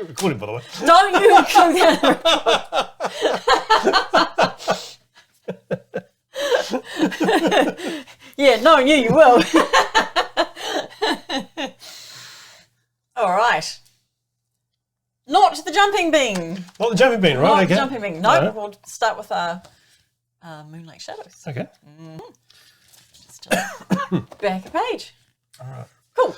recording, by the way. Don't you go down. Yeah, knowing you will. All right. Not the jumping bean. Not the jumping bean, right? Not okay. the jumping bean. No, Right. we'll start with our Moonlight Shadows. Okay. Just back a page. All right. Cool.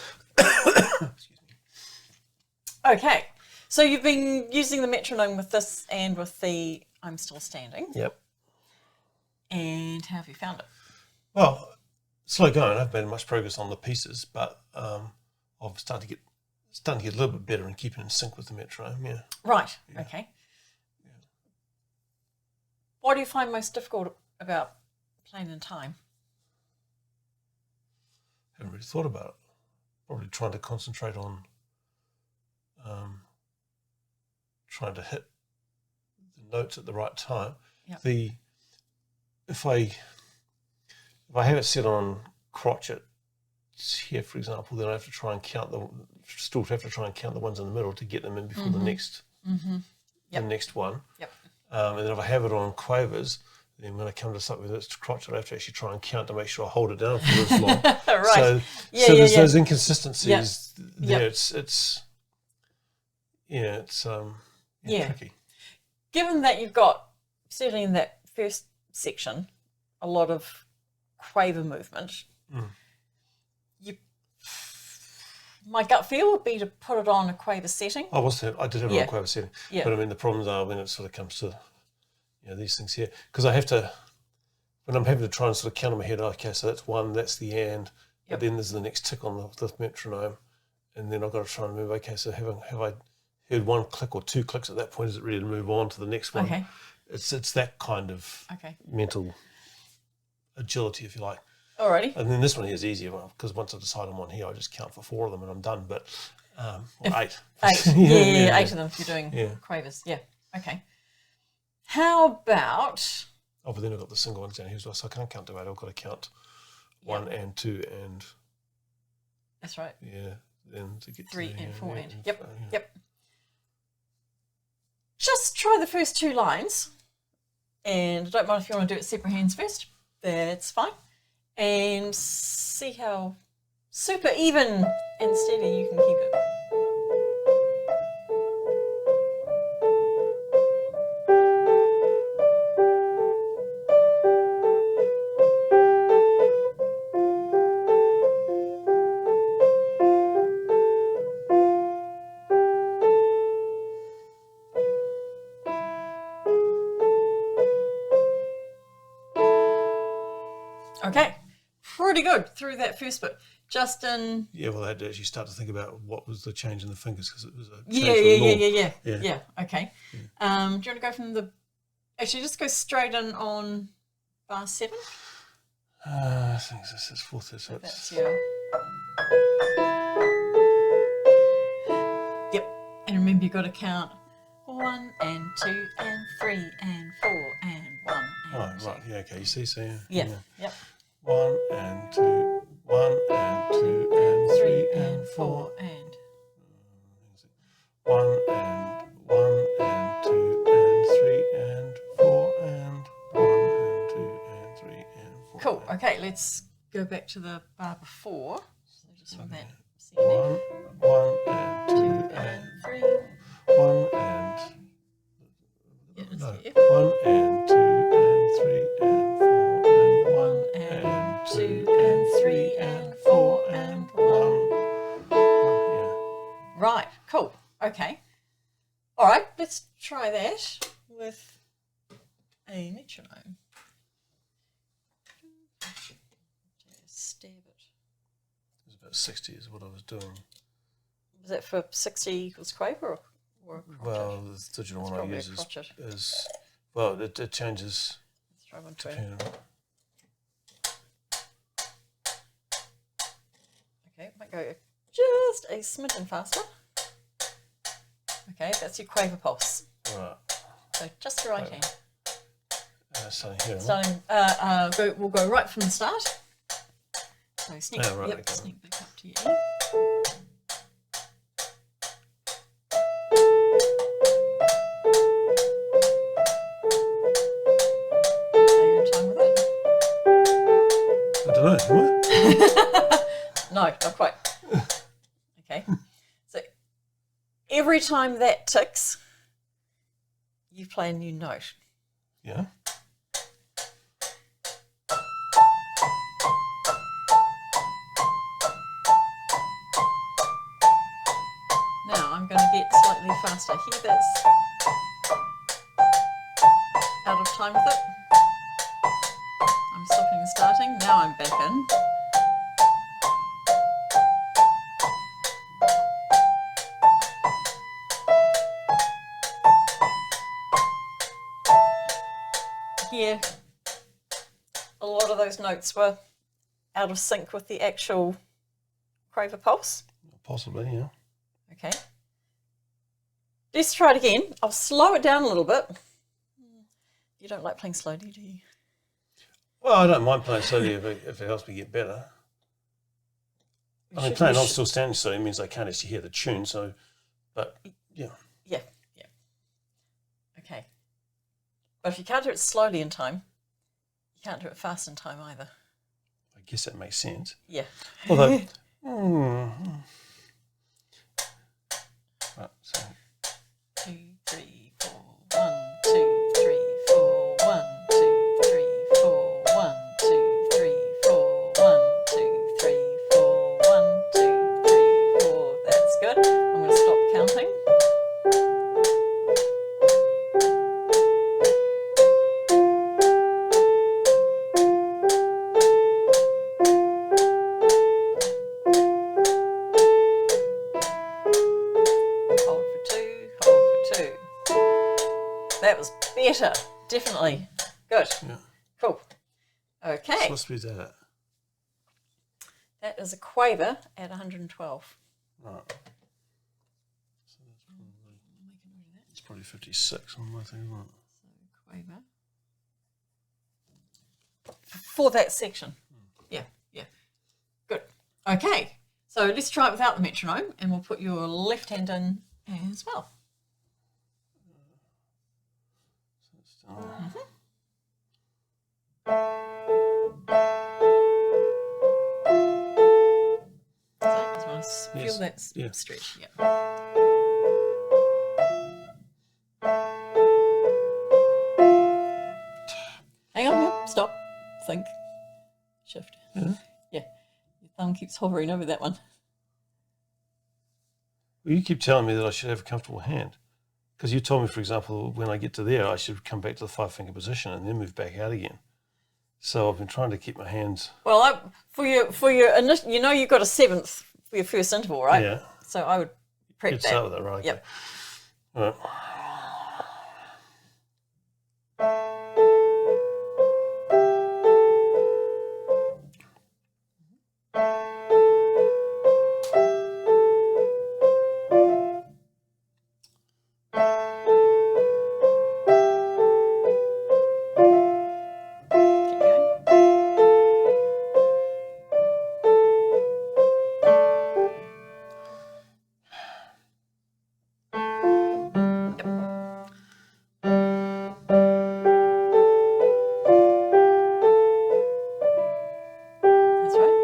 Okay. So you've been using the metronome with this and with the I'm Still Standing. Yep. And how have you found it? Well, slow going. I haven't made much progress on the pieces, but I've starting to get a little bit better and keeping in sync with the metronome. Yeah. Right. Yeah. Okay. Yeah. What do you find most difficult about playing in time? Haven't really thought about it. Probably trying to concentrate on trying to hit the notes at the right time. Yep. If I have it set on crotchet here, for example, then I have to try and count the ones in the middle to get them in before the next the next one. Yep. And then if I have it on quavers, then when I come to something that's crotchet, I have to actually try and count to make sure I hold it down for as long. Right. So there's those inconsistencies there. Yep. It's tricky. Given that you've got, certainly in that first section, a lot of quaver movement, my gut feel would be to put it on a quaver setting. I did have it on a quaver setting. Yeah. But I mean, the problems are when it sort of comes to these things here. Because I have to, when I'm having to try and sort of count in my head, okay, so that's one, that's the and, but then there's the next tick on the metronome, and then I've got to try and move, okay, so have I heard one click or two clicks at that point? Is it ready to move on to the next one? Okay. It's that kind of mental agility, if you like. Alrighty. And then this one here is easier because once I decide I'm on here, I just count for 4 of them and I'm done. But or 8. 8. Yeah, 8 of them if you're doing quavers. Yeah. Okay. How about? Oh, but then I've got the single ones down here as well, so I can't count to 8. I've got to count 1 and 2 and. That's right. Yeah. Then to get 3 to and 4 and. Yep. Yep. Just try the first 2 lines, and I don't mind if you want to do it separate hands first. That's fine. And see how super even and steady you can keep it. Okay. Pretty good through that first bit. Justin. Yeah, well, I had to actually start to think about what was the change in the fingers because it was a Yeah. Okay. Yeah. Do you want to go from the? Actually, just go straight in on bar 7. I think this is 4th. So that's Yep. And remember, you've got to count 1 and 2 and 3 and 4 and 1 and 2. Right. Yeah. Okay. You see. So yeah. Yep. 1 and 2, 1 and 2 and 3 and 4 and 1 and 1 and 2 and 3 and 4 and 1 and 2 and 3 and 4. Cool. Okay, let's go back to the bar before. So just from that. 1 and 2 and 3. 1 and 1 and 2 and 3 and 4 and 1 and 2 and 3 and 4 and 1. Yeah. Right. Cool. Okay. All right. Let's try that with a metronome. Just stab it. It was about 60 is what I was doing. Was that for 60 equals quaver or crotchet? Well, the digital one I use is well, it changes. Let's try 120. Okay, might go just a smidgen faster. Okay, that's your quaver pulse. Right. So just the right hand. Starting here. We'll go right from the start. So sneak, okay. Sneak back up to your E. No, not quite. Okay. So every time that ticks, you play a new note. Yeah. Now I'm going to get slightly faster. Here, that's out of time with it. I'm stopping and starting. Now I'm back in. Here, a lot of those notes were out of sync with the actual quaver pulse. Possibly, yeah. Okay. Let's try it again. I'll slow it down a little bit. You don't like playing slowly, do you? Well, I don't mind playing slowly if it helps me get better. I mean, playing on still standing slowly means I can't actually hear the tune, so, but, yeah. Yeah. Okay. But if you can't do it slowly in time, you can't do it fast in time either. I guess that makes sense. Yeah. Although, right, so 2, 3, 4, 1, 2, 3, 4, 1, 2, 3, 4, 1, 2, 3, 4, 1, 2, 3, 4, 1, 2, 3, 4. That's good. I'm going to stop counting. Hold for 2, hold for 2. That was better, definitely. Good. yeah. Cool. Okay. So what's with that? That is a quaver at 112. Right. So it's probably 56 on my thing, isn't it? So quaver. For that section. Yeah. Good. Okay. So let's try it without the metronome, and we'll put your left hand in as well. So just want to feel that stretch. Yeah. Hang on here. Stop. Think. Shift. Yeah. Yeah. Your thumb keeps hovering over that one. Well, you keep telling me that I should have a comfortable hand. Because you told me, for example, when I get to there, I should come back to the 5-finger position and then move back out again. So I've been trying to keep my hands. Well, for your initial, you know, you've got a 7th for your first interval, right? Yeah. So I would prep You'd that. start with that, right? Yep. Okay. All right. Keep going. That's right.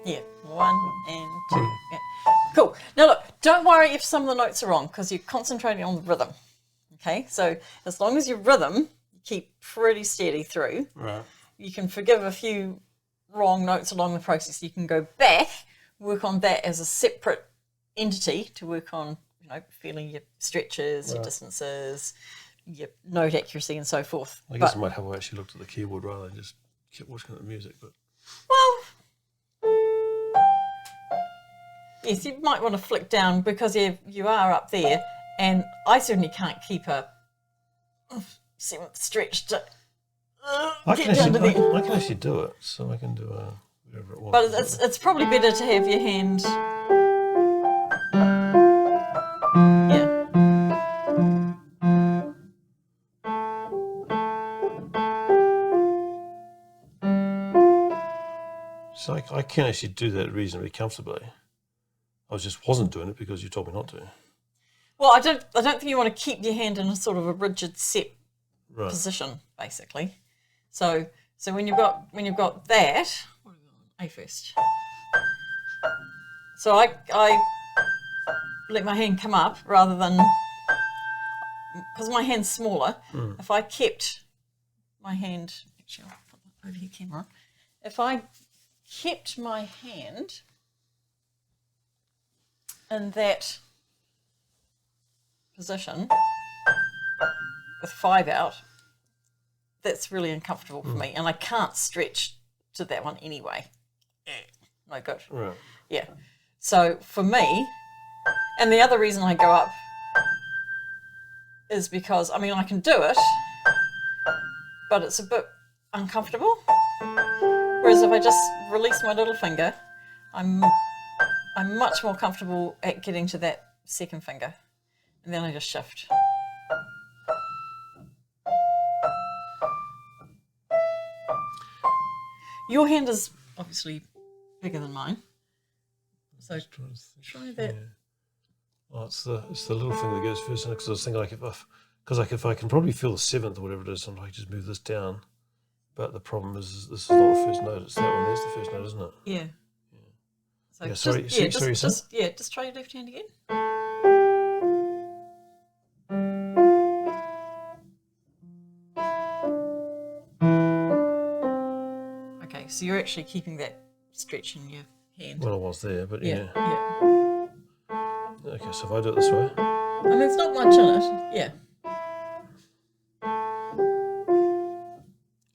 Yeah, 1 and 2. Yeah. Cool. Now look, don't worry if some of the notes are wrong because you're concentrating on the rhythm. Okay, so as long as your rhythm you keep pretty steady through, Right. you can forgive a few wrong notes along the process. You can go back, work on that as a separate entity to work on, you know, feeling your stretches, your distances, your note accuracy, and so forth. I guess it might help if I actually looked at the keyboard rather than just kept watching the music. But Well, yes, you might want to flick down because you are up there, and I certainly can't keep a 7th stretch to I get can down to there. actually do it. So I can do a whatever it was. But it's probably better to have your hand. Yeah. So I can actually do that reasonably comfortably. I just wasn't doing it because you told me not to. Well, I don't think you want to keep your hand in a sort of a rigid set Right. position, basically. So when you've got that, what are we on? A first. So I let my hand come up rather than, because my hand's smaller. If I kept my hand, actually I'll put that over here, camera. If I kept my hand in that position with 5 out, that's really uncomfortable for me, and I can't stretch to that one anyway. No good. Right. Yeah. So for me, and the other reason I go up is because, I mean, I can do it, but it's a bit uncomfortable. Whereas if I just release my little finger, I'm much more comfortable at getting to that second finger. And then I just shift. Your hand is obviously bigger than mine. So try that. Yeah. Oh, it's the little thing that goes first, because I was thinking if I can probably feel the 7th or whatever it is, and I just move this down. But the problem is this is not the first note. It's that one. There's the first note, isn't it? Yeah. So Yeah. Sorry. just try your left hand again. Okay, so you're actually keeping that stretch in your hand. Well, I was there, but yeah. Yeah. Okay, so if I do it this way. I mean, there's not much in it. Yeah.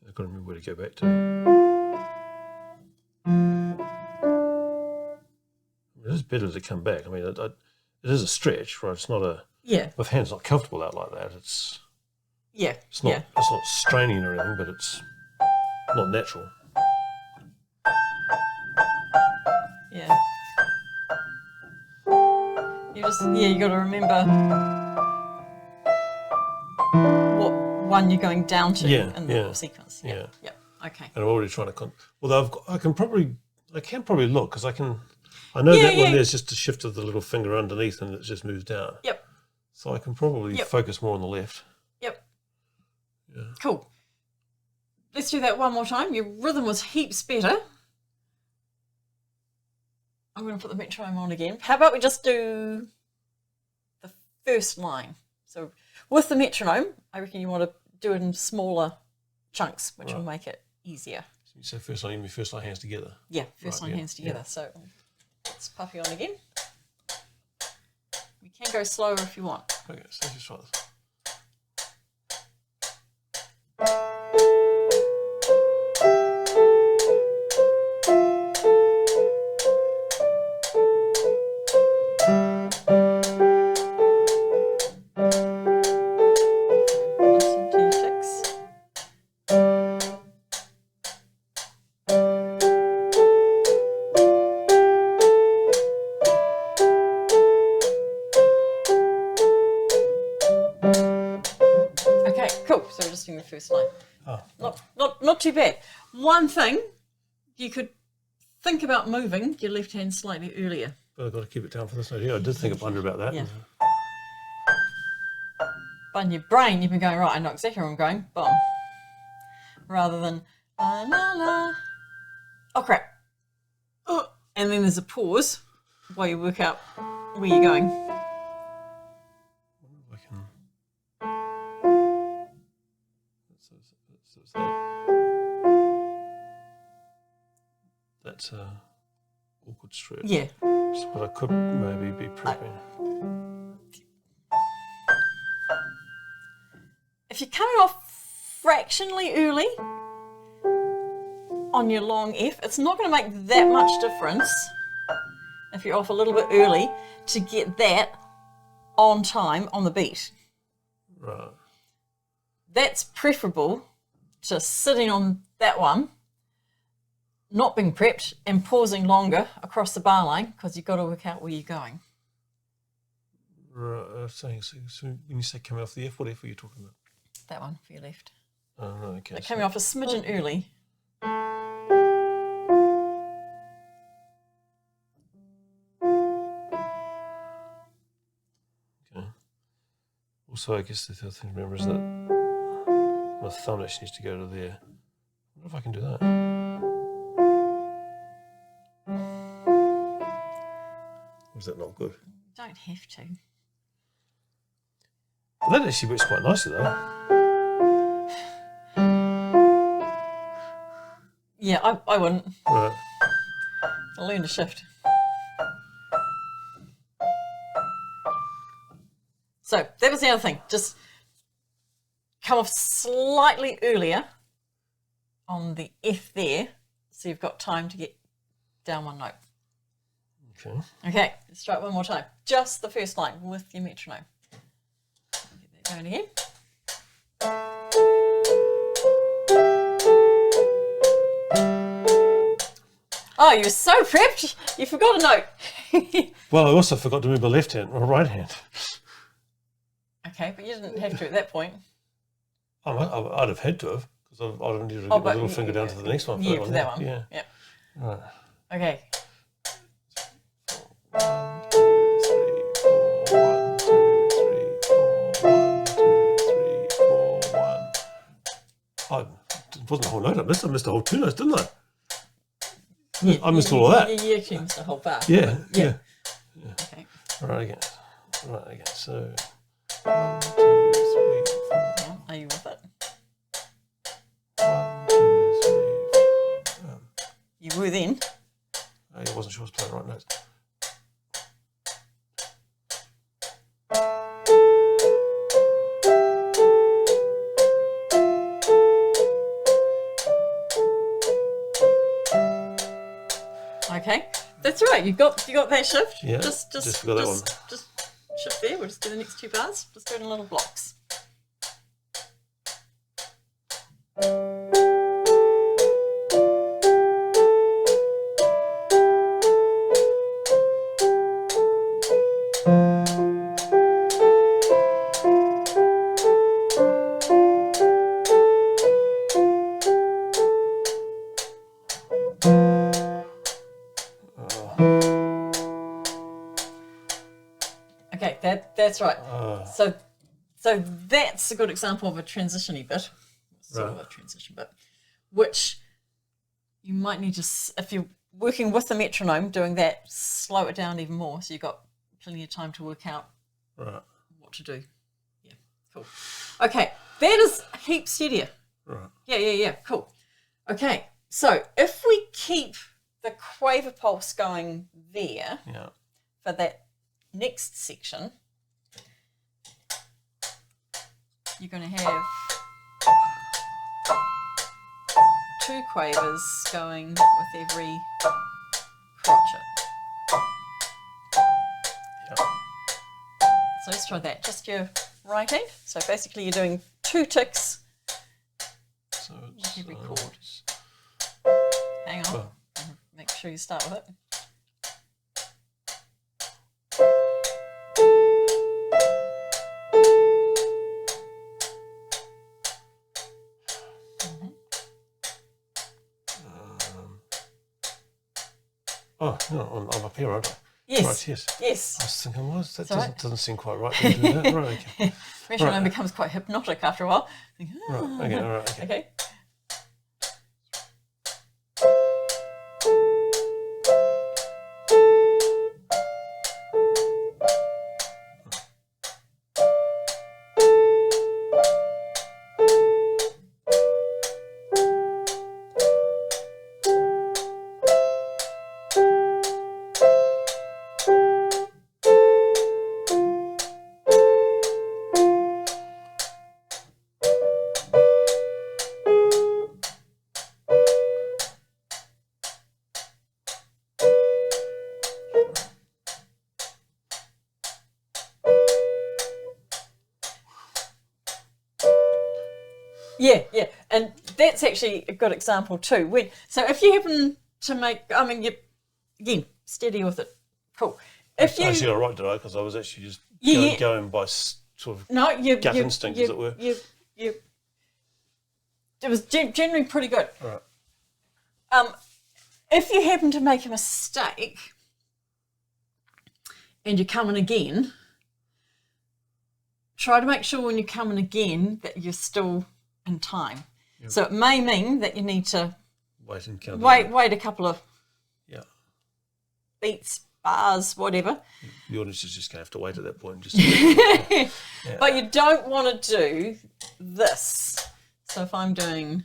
I've got to remember where to go back to. It is better to come back. I mean, it is a stretch, right? It's not a. Yeah. My hand's not comfortable out like that. It's Yeah. not. Yeah. It's not straining or anything, but it's not natural. Yeah. You got to remember what one you're going down to in the sequence. Yeah. Okay. And I'm already trying to. I can probably look because I know that one there's just a shift of the little finger underneath and it just moves down. Yep. So I can probably focus more on the left. Yep. Yeah. Cool. Let's do that one more time. Your rhythm was heaps better. I'm going to put the metronome on again. How about we just do the first line? So with the metronome, I reckon you want to do it in smaller chunks, which will make it easier. So first line, first line hands together. Yeah, first line hands together. So let's puppy on again. We can go slower if you want. Okay, so let's just try this. Listen to your ticks. Okay, cool. So we're just doing the first line. Oh. Not too bad. One thing, you could think about moving your left hand slightly earlier. But I've got to keep it down for this note here. I did think wonder about that. Yeah. But in your brain, you've been going, right, I know exactly where I'm going. Boom. Rather than, la, la, la. Oh, crap. And then there's a pause while you work out where you're going. I wonder if I can. That's a awkward stretch. Yeah. But I could maybe be prepping. If you're coming off fractionally early on your long F, it's not going to make that much difference if you're off a little bit early to get that on time on the beat. Right. That's preferable to sitting on that one not being prepped and pausing longer across the bar line because you've got to work out where you're going. Right, so when you say coming off the F, what F are you talking about? That one for your left. Oh, no, okay. They're coming off a smidgen early. Okay. Also, I guess the other thing to remember is that my thumb actually needs to go to there. I wonder if I can do that. Or is that not good? You don't have to. Well, that actually works quite nicely, though. Yeah, I wouldn't. Right. I'll learn to shift. So that was the other thing. Just come off slightly earlier on the F there, so you've got time to get down one note. Okay. Okay, let's try it one more time. Just the first line with your metronome. Get that going again. Oh, you were so prepped, you forgot a note. Well, I also forgot to move my left hand or right hand. Okay, but you didn't have to at that point. I'd have had to have, because I'd have needed to get my little finger down to the next one. Yeah, for that one. Yeah. Yep. Right. Okay. 1, 2, 3, 4. 1, 2, 3, 4. 1, 2, 3, 4. 1. Oh, it wasn't a whole note. I missed a whole 2 notes, didn't I? Yeah, I missed all of that. You actually missed the whole bar. Yeah. Okay. Right again. So 1, 2, 3, 4. Are you with it? 1, 2, 3, 4. You were then. I wasn't sure I was playing the right notes. Okay, that's right. You got that shift. Yeah, Just forgot that one. Just shift there. We'll just do the next 2 bars. Just do it in little blocks. Okay, that's right. So that's a good example of a transition-y bit, sort of a transition bit, which you might need to, if you're working with the metronome, doing that, slow it down even more, so you've got plenty of time to work out what to do. Yeah, cool. Okay, that is a heap steadier. Right. Yeah, cool. Okay, so if we keep the quaver pulse going there for that next section, you're going to have 2 quavers going with every crotchet. Yep. So let's try that. Just your right hand. So basically you're doing 2 ticks So with every chord. it's- Hang on. well, Make sure you start with it. oh, no, I'm up here, aren't I? Yes. Right, yes. Yes. I was thinking, well, that all right. doesn't seem quite right to do that. Right, okay. Metronome becomes quite hypnotic after a while. Think, Right, okay, all right, okay. Okay. Yeah, and that's actually a good example too. So if you happen to make, I mean, you again, steady with it. Cool. If you Actually, all right, did I? Because I was actually just going by sort of gut instinct, as it were. It was generally pretty good. Right. If you happen to make a mistake and you come in again, try to make sure when you come in again that you're still in time. Yep. So it may mean that you need to wait and count. Wait a couple of beats, bars, whatever. The audience is just going to have to wait at that point. But you don't want to do this. So if I'm doing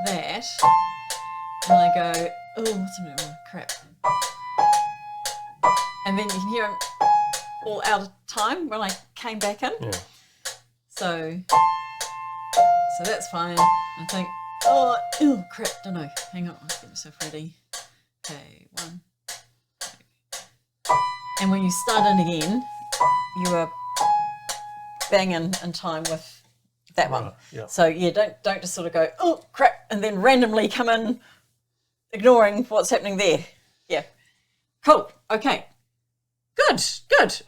that, and I go, oh, what's a minute? Oh, crap. And then you can hear them all out of time when I came back in. Yeah. So that's fine. I think, oh, crap, don't know. Hang on, let's get myself ready. Okay, 1, 2. And when you start in again, you are banging in time with that one. Yeah. So yeah, don't just sort of go, oh crap, and then randomly come in, ignoring what's happening there. Yeah. Cool. Okay. Good.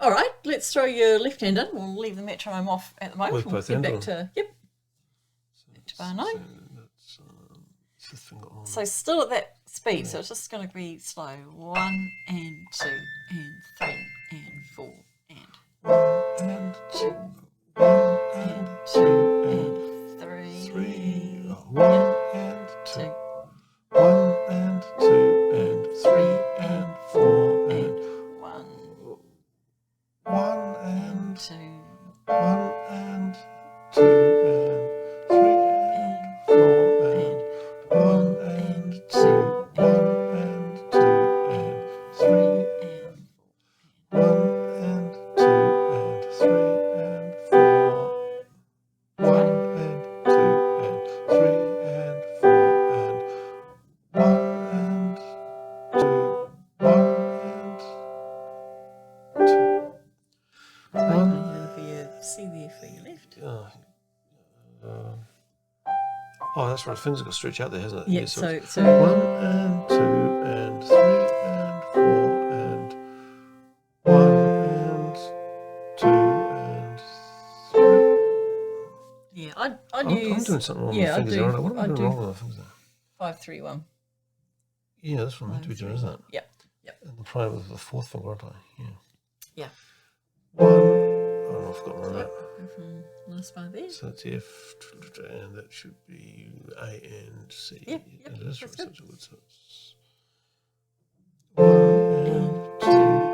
All right. Let's throw your left hand in. We'll leave the metronome off at the moment. With both hands. Back to bar 9. So still at that speed. So it's just going to be slow. 1 and 2 and 3 and 4 and 1 and 2, 1 and 2 and 3, 1 and 2, 1 and 2 and 3 and 4 and 1, 1 and 2, 1 and 2 and 3 and 4 and 1 and 2, 1 and 2 and 3 and 1 and 2 and 3 and 4, 1 and 2 and 3 and 4 and 1 and 2, 1 and 2. for your C there for your left. Oh, that's right. Fingers got to stretch out there, hasn't it? Yeah. Yes, So 1 and 2 and 3 and 4 and 1 and 2 and 3. yeah, I'd I'm use. doing something wrong yeah, with I'd the fingers. do- Aren't I? What am I I'd doing do- wrong with my fingers? 5, 3, 1. Yeah, that's what I'm meant to be doing, isn't it? Yep. And I'm playing with the fourth finger, aren't I? Yeah. Yeah. 1. Oh, I've got one of that. Go from last bar there. So it's F, and that should be A and C. Yeah, yep, It is that's right, good. so it's 1 and 2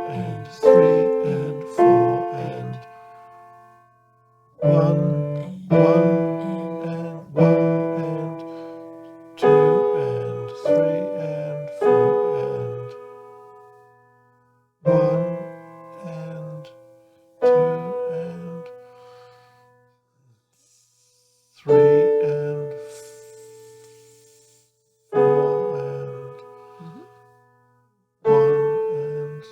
and 3 and 4 and 1, 1 and 1 and 2 and 3 and 4 and 1 and 2 and 3 and 4 and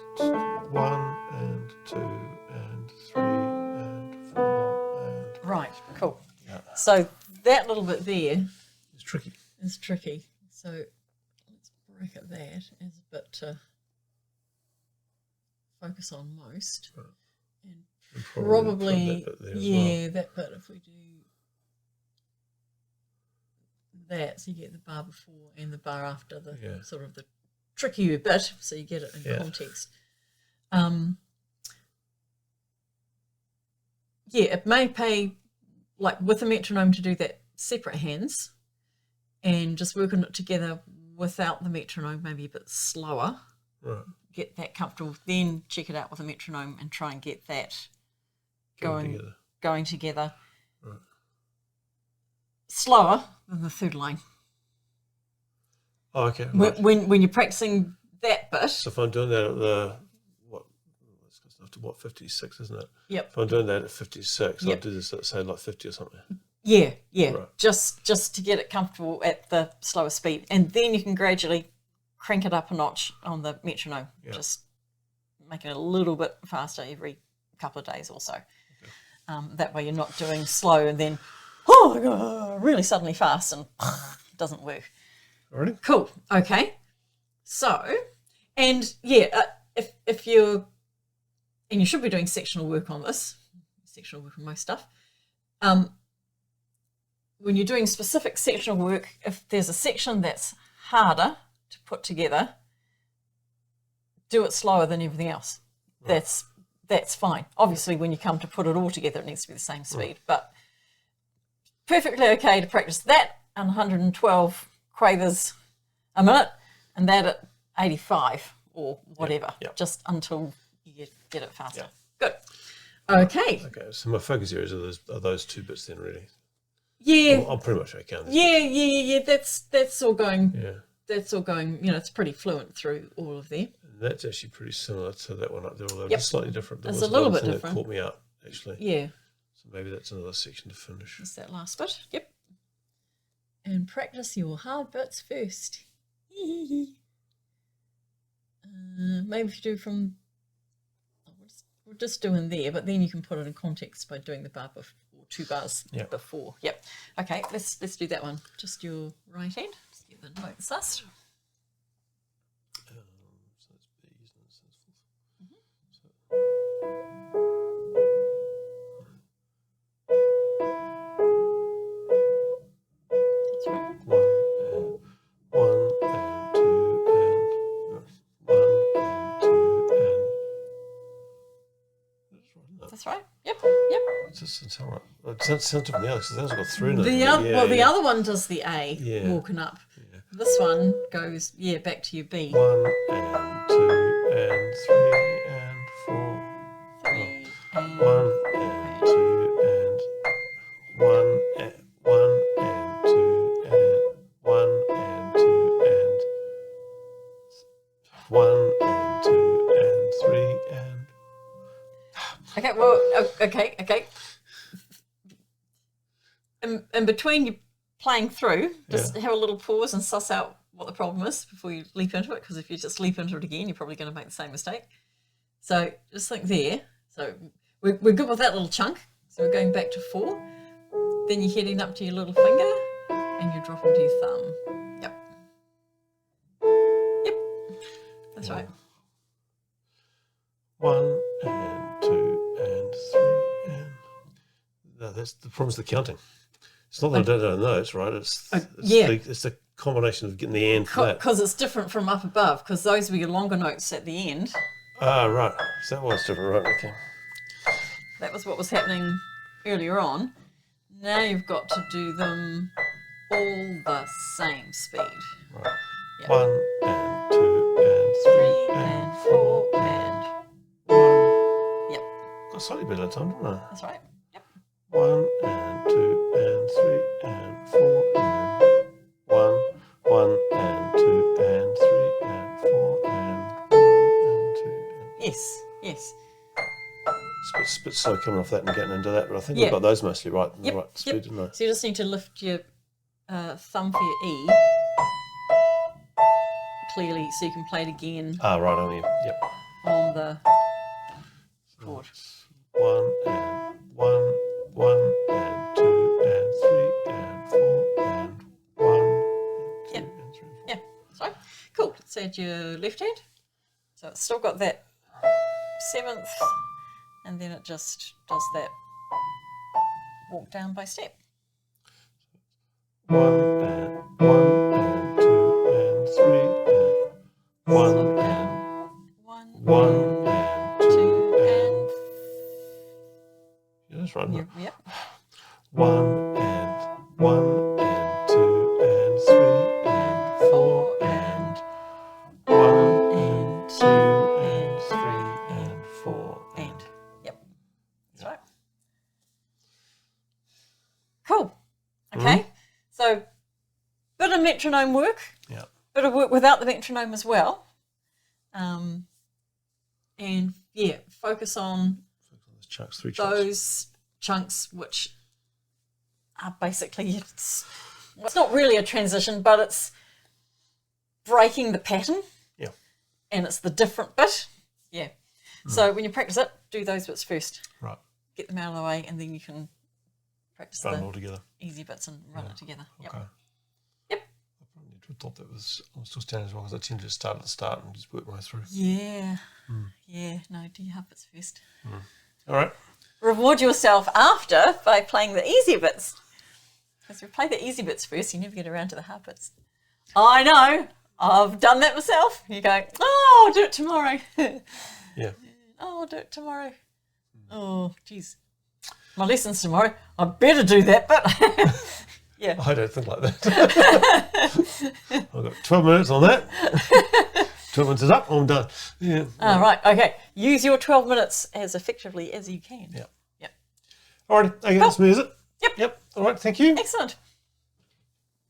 1 and 2 and 3 and 4 and Right. Cool. yeah. So that little bit there It's tricky. is tricky. So let's bracket that as a bit to focus on most. Right. And And probably, that bit there as yeah, that bit, if we do that, so you get the bar before and the bar after the Yeah. sort of the trickier bit, so you get it in Yeah. context. Yeah, it may pay, like with a metronome, to do that separate hands and just work on it together without the metronome, maybe a bit slower. Right. Get that comfortable, then check it out with a metronome and try and get that going together. Right. Slower than the third line. Oh, okay. Right. When you're practicing that bit. So if I'm doing that at the let's go up to 56, isn't it? Yep. If I'm doing that at 56, Yep. I'll do this at say like 50 or something. Yeah. Right. Just to get it comfortable at the slower speed, and then you can gradually crank it up a notch on the metronome. Yeah. Just make it a little bit faster every couple of days or so. Okay. That way you're not doing slow and then really suddenly fast and it doesn't work. Already? Cool. Okay. So, and yeah, if you're, and you should be doing sectional work on this, sectional work on most stuff. When you're doing specific sectional work, if there's a section that's harder to put together, do it slower than everything else. Right. That's fine. Obviously, when you come to put it all together, it needs to be the same speed, but perfectly okay to practice that and 112 quavers a minute, and that at 85 or whatever, just until you get it faster. Good. Okay. Okay, so my focus areas are those two bits then, really. Yeah. I'm pretty much okay on this. Yeah. That's all going. Yeah. That's all going. It's pretty fluent through all of them. And that's actually pretty similar to that one up there, although it's slightly different. It's a little bit different. That caught me out, actually. Yeah. So maybe that's another section to finish. That's that last bit. Yep. And practice your hard bits first. Maybe if you do from, we're just doing there, but then you can put it in context by doing the bar or 2 bars before. Yep. Okay, let's do that one. Just your right hand. Just get the notes last. So that's B's and so forth. That's right. 1 and 2 and 1 and 2 and. That's right. Yep. It just sounds right. It sounds different from the other, because got 3 in it. The other one does the A, walking up. Yeah. This one goes, back to your B. 1 and 2 and 3 and 4. 3 and 1 and 2 and 1 and 1 and 2 and 1 and 2 and 1 and 2 and 3 and. Okay, well, okay. In between you playing through, just have a little pause and suss out what the problem is before you leap into it, because if you just leap into it again, you're probably going to make the same mistake. So just think there. So we're good with that little chunk. So we're going back to 4. Then you're heading up to your little finger and you're dropping to your thumb. Yep. That's right. 1 and 2 and 3 and. No, that's the problem's the counting. It's not that I don't know notes, right? It's the combination of getting the and flat. Because it's different from up above, because those were your longer notes at the end. Ah, right. So that was different, right? Okay. That was what was happening earlier on. Now you've got to do them all the same speed. Right. Yep. 1 and 2 and 3 and 4 and 1. Yep. Got slightly better time, didn't I? That's right. 1 and 2 and 3 and 4 and 1 and 2 and 3 and 4 and 1 and 2 and. Yes. It's a bit slow coming off that and getting into that, but I think I've got those mostly right in the right speed, didn't I? So you just need to lift your thumb for your E clearly, so you can play it again. Ah, right on here. Yep. On the chord. 1 and 1 and 2 and 3 and 4 and 1 and 2 and 3 and 4. Yeah, so cool. Let's add your left hand. So it's still got that 7th, and then it just does that walk down by step. 1 and 2 and 3 and 1 and 1 and 2 and. Yeah, that's right. Yep. 1 and 2 and 3 and 4 and 1 and 2 and 3 and 4 and. Yep. That's right. Cool. Okay. So, bit of metronome work. Yeah. Bit of work without the metronome as well. And focus on those chunks, 3 chunks which are basically, it's not really a transition, but it's breaking the pattern. Yeah. And it's the different bit. Yeah. So when you practice it, do those bits first. Right. Get them out of the way, and then you can practice Run the them all together. easy bits and run it together. Yep. Okay. Yep. I'll probably thought that I'm still standing as well because I tend to just start at the start and just work my way through. Yeah. Yeah, no, do your huppets first. All right. Reward yourself after by playing the easy bits. Because if you play the easy bits first, you never get around to the huppets. I know. I've done that myself. You go, oh, I'll do it tomorrow. Yeah. Oh, I'll do it tomorrow. Oh, geez. My lesson's tomorrow. I better do that, but yeah. I don't think like that. I've got 12 minutes on that. 12 minutes is up. I'm done. Yeah. Oh, right. Okay. Use your 12 minutes as effectively as you can. Yeah. Yep. All right. Okay, that's me, is it? Yep. Yep. All right. Thank you. Excellent.